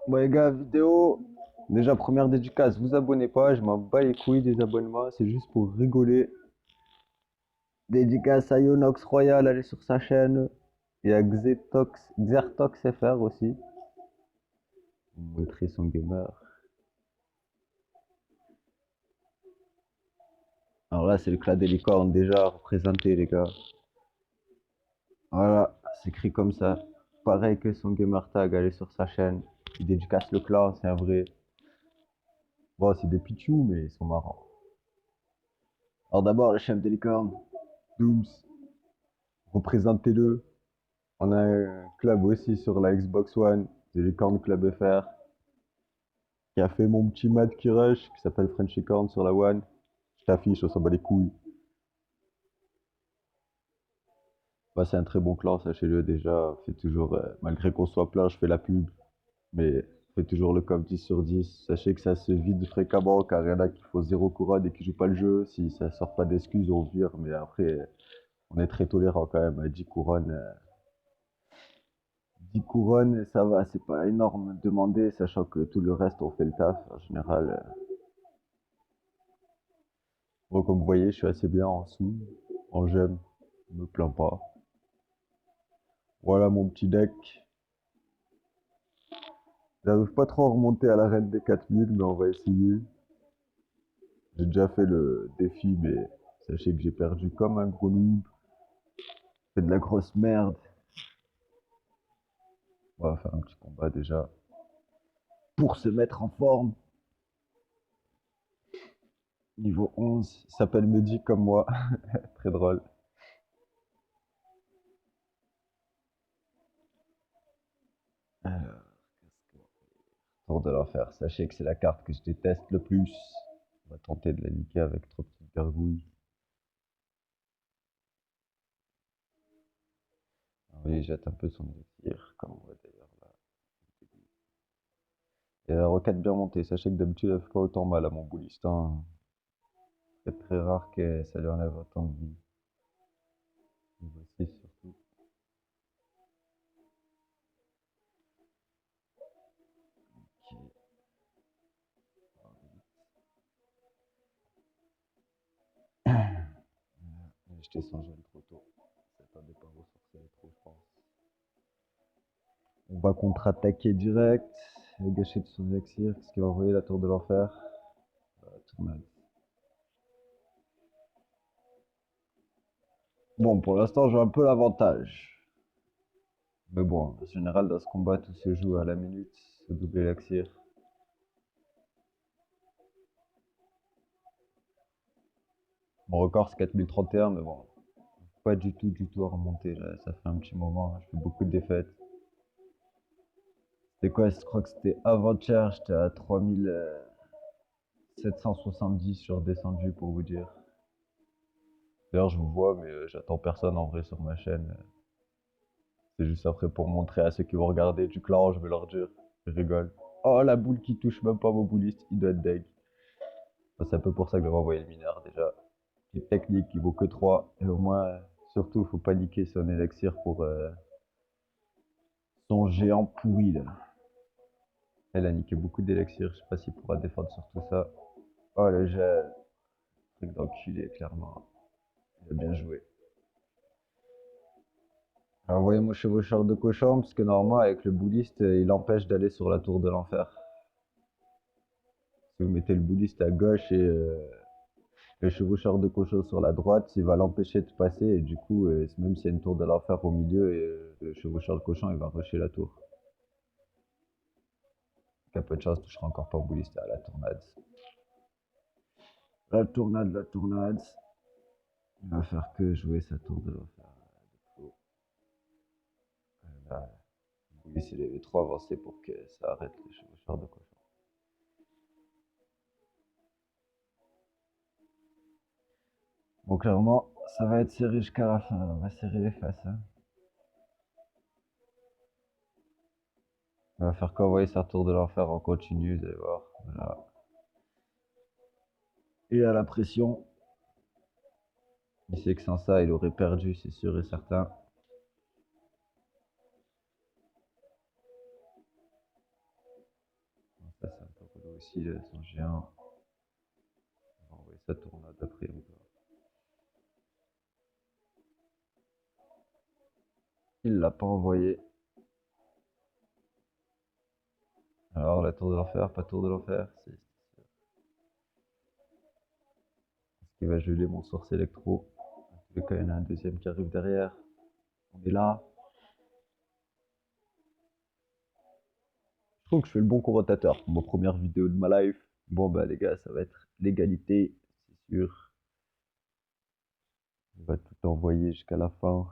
Bon les gars, vidéo. Déjà, première dédicace, vous abonnez pas, je m'en bats les couilles des abonnements, c'est juste pour rigoler. Dédicace à Yonox Royal, allez sur sa chaîne. Et à Xertox FR aussi. Vous me montrez son gamer. Alors là, c'est le clan des licornes déjà représenté, les gars. Voilà, c'est écrit comme ça. Pareil que son gamer tag, allez sur sa chaîne. Il dédicace le clan, c'est un vrai. Bon, c'est des pichous, mais ils sont marrants. Alors d'abord, le chef des licornes, Dooms, représentez-le. On a un club aussi sur la Xbox One, c'est Licorne Club FR, qui a fait mon petit mat qui rush, qui s'appelle Frenchy Corn sur la One. Je t'affiche, on s'en bat les couilles. Bah, c'est un très bon clan, sachez-le déjà. Fait toujours, malgré qu'on soit plein, je fais la pub, mais fait toujours le COP 10 sur 10. Sachez que ça se vide fréquemment, car il y en a qui font zéro couronne et qui jouent pas le jeu. Si ça sort pas d'excuses, on vire, mais après, on est très tolérant quand même. À 10 couronnes, 10 couronnes, ça va, c'est pas énorme demander, sachant que tout le reste, on fait le taf. En général, bon, comme vous voyez, je suis assez bien en sous, en gemme, je me plains pas. Voilà mon petit deck. J'arrive pas trop à remonter à l'arène des 4000, mais on va essayer. J'ai déjà fait le défi, mais sachez que j'ai perdu comme un gros noob. C'est de la grosse merde. On va faire un petit combat déjà. Pour se mettre en forme. Niveau 11, il s'appelle Mehdi comme moi. Très drôle. Alors, Tour de l'enfer. Sachez que c'est la carte que je déteste le plus. On va tenter de la niquer avec 3 petites gargouilles. Alors, oui, il jette un peu son élixir, comme on voit d'ailleurs là. Et la roquette bien montée. Sachez que d'habitude, elle fait pas autant mal à mon boulistin. C'est très rare que ça lui enlève autant de vie. Niveau 6 surtout. Ok. J'ai acheté son gel trop tôt. Ça s'attendait pas à ressourcer trop, je pense. On va contre-attaquer direct. Le gâcher de son élixir. Qu'est-ce qu'il va envoyer la tour de l'enfer? Tournade. Bon, pour l'instant, j'ai un peu l'avantage. Mais bon, en général, dans ce combat, tout se joue à la minute. Ce double élixir. Mon record, c'est 4031, mais bon, pas du tout à remonter. Là. Ça fait un petit moment. Je fais beaucoup de défaites. C'était quoi? Je crois que c'était avant-hier. J'étais à 3770 sur descendu pour vous dire. D'ailleurs, je vous vois, mais j'attends personne en vrai sur ma chaîne. C'est juste après pour montrer à ceux qui vont regarder du clan, je vais leur dire. Je rigole. Oh, la boule qui touche même pas mon bouliste, il doit être deg. C'est un peu pour ça que je vais envoyer le mineur déjà. Petite technique qui vaut que 3. Et au moins, surtout, faut pas niquer son élixir pour son géant pourri là. Elle a niqué beaucoup d'élixir, je sais pas s'il pourra défendre sur tout ça. Oh le gel, truc d'enculé, clairement. Il a bien joué. Alors envoyez mon chevaucheur de cochon, parce que normalement avec le bouliste, il empêche d'aller sur la tour de l'enfer. Si vous mettez le bouliste à gauche et le chevaucheur de cochon sur la droite, il va l'empêcher de passer, et du coup, même s'il y a une tour de l'enfer au milieu, et le chevaucheur de cochon, il va rusher la tour. Donc à peu de chance, touchera encore pas au bouliste à la tournade. La tournade, la tournade. Il va faire que jouer sa tour de l'enfer. Là, le bouliste, il est trop avancé pour que ça arrête le chevaucheur de cochon. Bon, clairement, ça va être serré jusqu'à la fin. On va serrer les faces. Hein. On va faire qu'envoyer sa tour de l'enfer en continu, vous allez voir. Voilà. Et à la pression. Il sait que sans ça, il aurait perdu, c'est sûr et certain. Ça, c'est un peu relou aussi, son géant. On va envoyer sa tournade après encore. Il l'a pas envoyé. Alors, la tour de l'enfer, pas tour de l'enfer. Est-ce qu'il va geler mon source électro? En tous les cas, il y en a un deuxième qui arrive derrière. On est là. Je trouve que je fais le bon commentateur pour ma première vidéo de ma life. Bon, bah, les gars, ça va être l'égalité, c'est sûr. Il va tout envoyer jusqu'à la fin.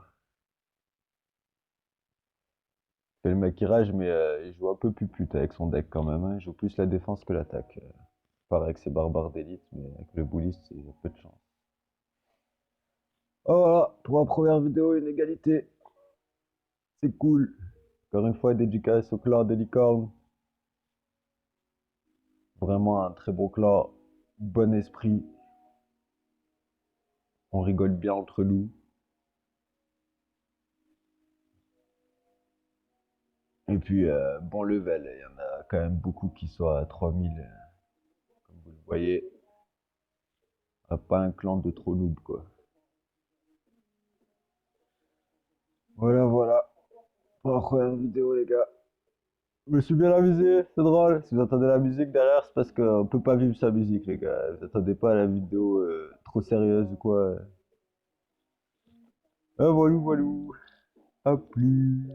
Il fait le maquillage, mais il joue un peu plus pute avec son deck quand même, hein. Il joue plus la défense que l'attaque. Pareil avec ses barbares d'élite, mais avec le bouliste, il a peu de chance. Oh voilà, pour ma première vidéo, une égalité. C'est cool. Encore une fois, dédicace au clan des licornes. Vraiment un très beau clan. Bon esprit. On rigole bien entre nous. Et puis, bon level. Il y en a quand même beaucoup qui sont à 3000, comme vous le voyez. Pas un clan de trop noob, quoi. Voilà, voilà. Pour la première vidéo, les gars. Je me suis bien amusé, c'est drôle. Si vous entendez la musique derrière, c'est parce qu'on peut pas vivre sa musique, les gars. Vous attendez pas à la vidéo trop sérieuse ou quoi. Ah, voilou, voilou. À plus.